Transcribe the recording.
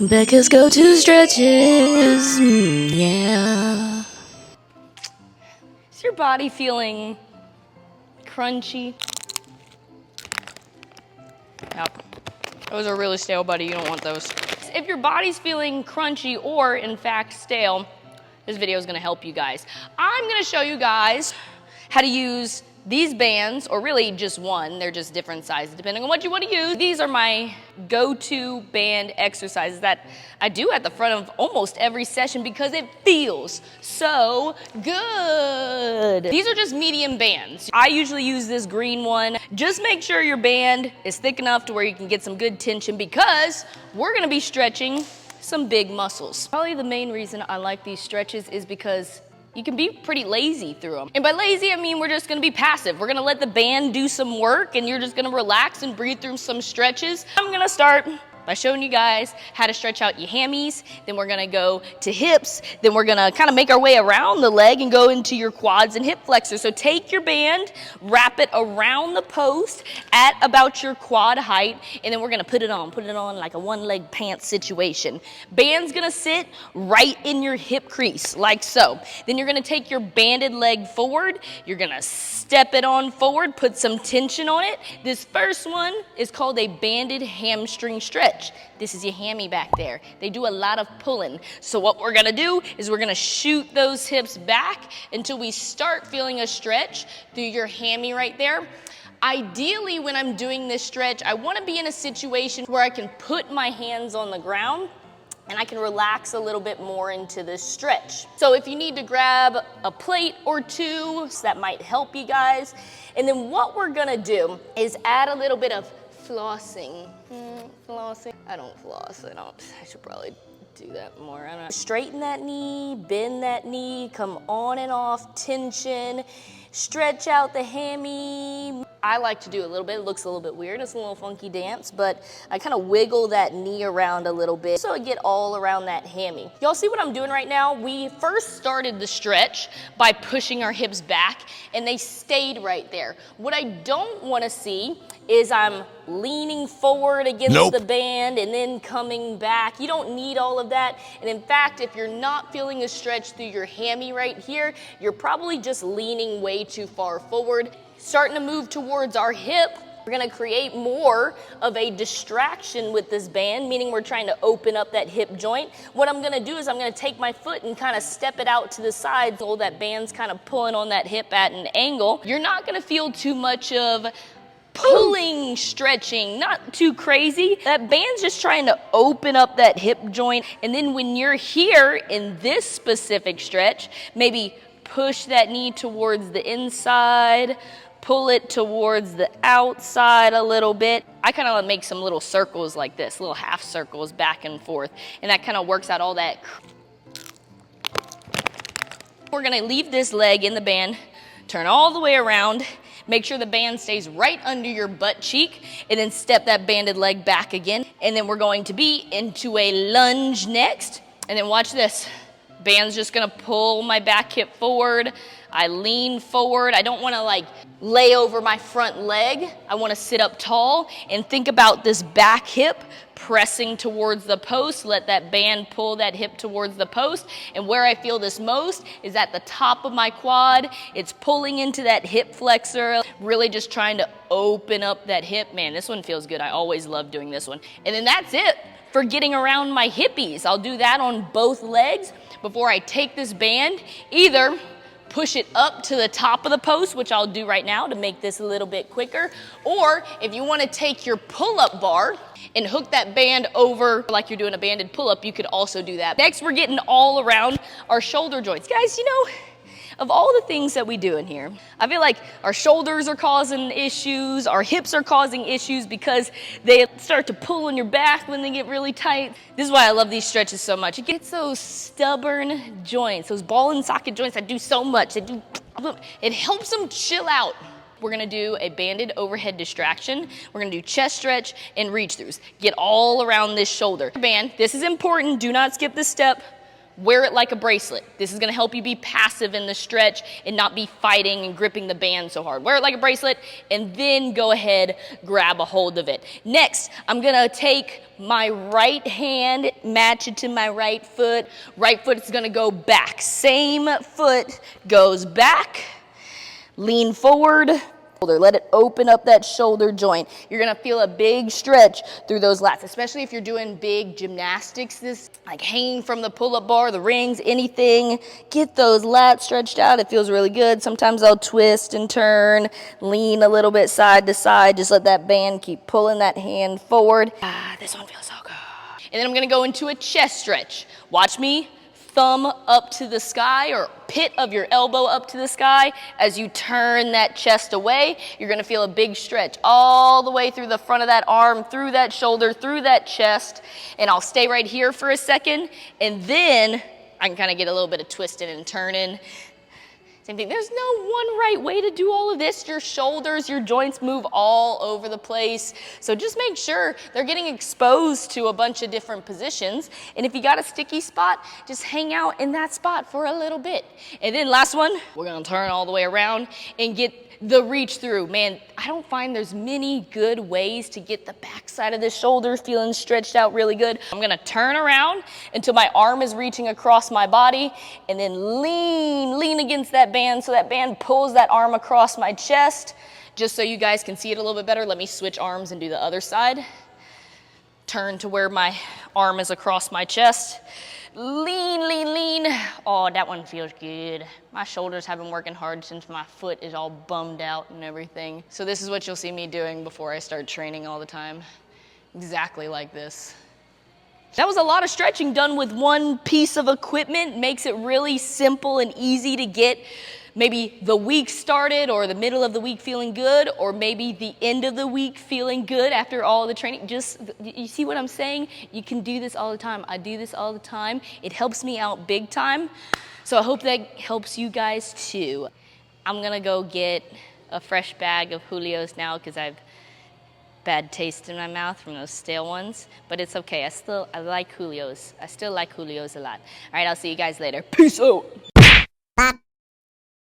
Becca's go-to stretches, yeah. Is your body feeling crunchy? Yep. Those are really stale, buddy. You don't want those. If your body's feeling crunchy or, in fact, stale, this video is gonna help you guys. I'm gonna show you guys how to use these bands, or really just one. They're just different sizes depending on what you want to use. These are my go-to band exercises that I do at the front of almost every session because it feels so good. These are just medium bands. I usually use this green one. Just make sure your band is thick enough to where you can get some good tension because we're gonna be stretching some big muscles. Probably the main reason I like these stretches is because you can be pretty lazy through them. And by lazy, I mean we're just gonna be passive. We're gonna let the band do some work and you're just gonna relax and breathe through some stretches. I'm gonna start by showing you guys how to stretch out your hammies. Then we're gonna go to hips. Then we're gonna kind of make our way around the leg and go into your quads and hip flexors. So take your band, wrap it around the post at about your quad height, and then we're gonna put it on like a one-leg pants situation. Band's gonna sit right in your hip crease, like so. Then you're gonna take your banded leg forward. You're gonna step it on forward, put some tension on it. This first one is called a banded hamstring stretch. This is your hammy back there. They do a lot of pulling. So what we're gonna do is we're gonna shoot those hips back until we start feeling a stretch through your hammy right there. Ideally, when I'm doing this stretch, I wanna be in a situation where I can put my hands on the ground and I can relax a little bit more into this stretch. So if you need to grab a plate or two, so that might help you guys. And then what we're gonna do is add a little bit of flossing. Flossing? I don't floss, I should probably do that more. I don't know. Straighten that knee, bend that knee, come on and off, tension, stretch out the hammy. I like to do a little bit. It looks a little bit weird. It's a little funky dance, but I kind of wiggle that knee around a little bit so I get all around that hammy. Y'all see what I'm doing right now? We first started the stretch by pushing our hips back and they stayed right there. What I don't want to see is I'm leaning forward against the band and then coming back. You don't need all of that. And in fact, if you're not feeling a stretch through your hammy right here, you're probably just leaning way too far forward. Starting to move towards our hip, we're gonna create more of a distraction with this band, meaning we're trying to open up that hip joint. What I'm gonna do is I'm gonna take my foot and kind of step it out to the side so that band's kind of pulling on that hip at an angle. You're not gonna feel too much of pulling, stretching, not too crazy. That band's just trying to open up that hip joint. And then when you're here in this specific stretch, maybe push that knee towards the inside, pull it towards the outside a little bit. I kind of make some little circles like this, little half circles back and forth. And that kind of works out all that. We're gonna leave this leg in the band, turn all the way around, make sure the band stays right under your butt cheek, and then step that banded leg back again. And then we're going to be into a lunge next. And then watch this. Band's just gonna pull my back hip forward. I lean forward. I don't wanna like lay over my front leg. I wanna sit up tall and think about this back hip pressing towards the post. Let that band pull that hip towards the post. And where I feel this most is at the top of my quad. It's pulling into that hip flexor, really just trying to open up that hip. Man, this one feels good. I always love doing this one. And then that's it for getting around my hippies. I'll do that on both legs before I take this band. Either push it up to the top of the post, which I'll do right now to make this a little bit quicker, or if you want to take your pull-up bar and hook that band over like you're doing a banded pull-up, you could also do that. Next, we're getting all around our shoulder joints. Guys, you know, of all the things that we do in here, I feel like our shoulders are causing issues, our hips are causing issues because they start to pull on your back when they get really tight. This is why I love these stretches so much. It gets those stubborn joints, those ball and socket joints that do so much. It helps them chill out. We're gonna do a banded overhead distraction. We're gonna do chest stretch and reach throughs. Get all around this shoulder. Band, this is important, do not skip this step. wear it like a bracelet. This is gonna help you be passive in the stretch and not be fighting and gripping the band so hard. Wear it like a bracelet and then go ahead, grab a hold of it. Next, I'm gonna take my right hand, match it to my right foot. Right foot is gonna go back. Same foot goes back, lean forward, let it open up that shoulder joint. You're gonna feel a big stretch through those lats, especially if you're doing big gymnastics, this like hanging from the pull-up bar, the rings, anything. Get those lats stretched out. It feels really good. Sometimes I'll twist and turn, lean a little bit side to side. Just let that band keep pulling that hand forward. This one feels so good. And then I'm gonna go into a chest stretch. Watch me. Thumb up to the sky or pit of your elbow up to the sky. As you turn that chest away, you're gonna feel a big stretch all the way through the front of that arm, through that shoulder, through that chest. And I'll stay right here for a second, and then I can kind of get a little bit of twisting and turning. Same thing, there's no one right way to do all of this. Your shoulders, your joints move all over the place. So just make sure they're getting exposed to a bunch of different positions. And if you got a sticky spot, just hang out in that spot for a little bit. And then last one, we're gonna turn all the way around and get the reach through. Man, I don't find there's many good ways to get the backside of the shoulder feeling stretched out really good. I'm gonna turn around until my arm is reaching across my body and then lean against that band so that band pulls that arm across my chest. Just so you guys can see it a little bit better, let me switch arms and do the other side. Turn to where my arm is across my chest. Lean. Oh, that one feels good. My shoulders have been working hard since my foot is all bummed out and everything. So this is what you'll see me doing before I start training all the time. Exactly like this. That was a lot of stretching done with one piece of equipment. Makes it really simple and easy to get maybe the week started or the middle of the week feeling good, or maybe the end of the week feeling good after all the training. Just, you see what I'm saying? You can do this all the time. I do this all the time. It helps me out big time. So I hope that helps you guys too. I'm gonna go get a fresh bag of Homigos now because I've bad taste in my mouth from those stale ones, but it's okay. I like Homigos. I still like Homigos a lot. All right, I'll see you guys later. Peace out.